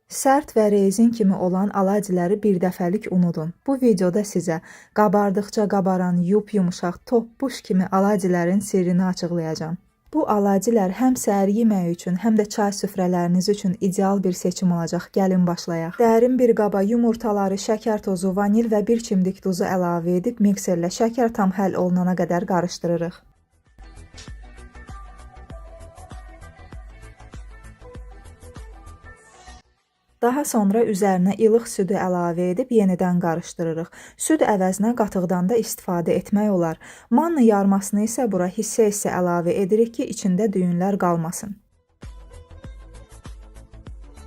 Sərt və rezin kimi olan aladjiləri birdəfəlik unudun. Bu videoda sizə qabardıqca qabaran yumuşaq topbuş kimi aladjilərin sirrini açıqlayacağım. Bu aladjilər həm səhər yeməyi üçün, həm də çay süfrələriniz üçün ideal bir seçim olacaq. Gəlin başlayaq. Dərin bir qaba yumurtaları, şəkər tozu, vanil və bir çimdik duzu əlavə edib mikserlə şəkər tam həll olunana qədər qarışdırırıq. Daha sonra üzərinə ilıq südü əlavə edib yenidən qarışdırırıq. Süd əvəzinə qatıqdan da istifadə etmək olar. Manna yarmasını isə bura hissə-hissə əlavə edirik ki, içində düyünlər qalmasın.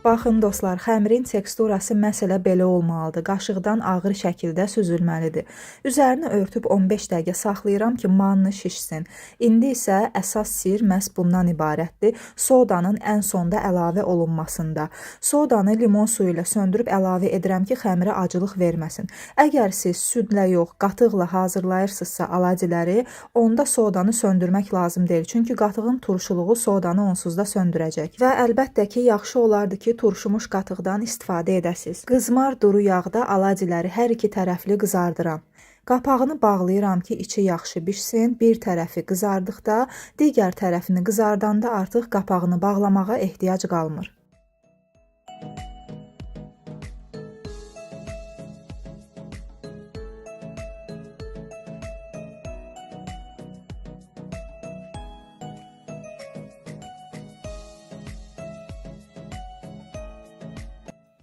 Baxın dostlar, xəmirin teksturası məsələ belə olmalıdır. Qaşıqdan ağır şəkildə süzülməlidir. Üzərini örtüb 15 dəqiqə saxlayıram ki, manna şişsin. İndi isə əsas sir məhz bundan ibarətdir. Sodanın ən sonda əlavə olunmasında. Sodanı limon suyu ilə söndürüb əlavə edirəm ki, xəmirə acılıq verməsin. Əgər siz südlə yox, qatıqla hazırlayırsınızsa aladjiləri, onda sodanı söndürmək lazım deyil. Çünki qatığın turşuluğu sodanı onsuz da söndürəcək. Və əlbəttə ki, yaxşı olardı ki, turşumuş qatıqdan istifadə edəsiz. Qızmar duru yağda aladjiləri hər iki tərəfli qızardıram. Qapağını bağlayıram ki, içi yaxşı bişsin. Bir tərəfi qızardıqda, digər tərəfini qızardanda artıq qapağını bağlamağa ehtiyac qalmır.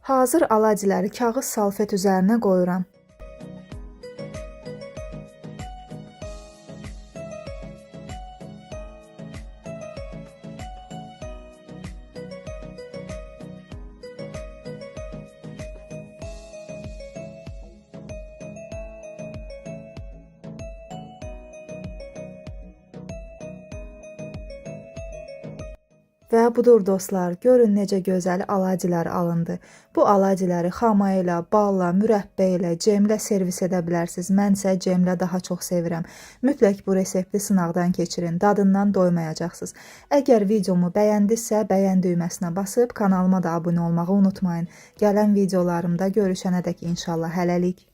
Hazır aladjiləri kağız salfet üzərinə qoyuram. Və budur dostlar, görün necə gözəl aladjilər alındı. Bu aladjiləri xama ilə, balla, mürəbbə ilə, cemlə servis edə bilərsiniz. Mən isə cemlə daha çox sevirəm. Mütləq bu resepti sınaqdan keçirin, dadından doymayacaqsınız. Əgər videomu bəyəndinizsə, bəyən düyməsinə basıb kanalıma da abunə olmağı unutmayın. Gələn videolarımda görüşənədək inşallah hələlik.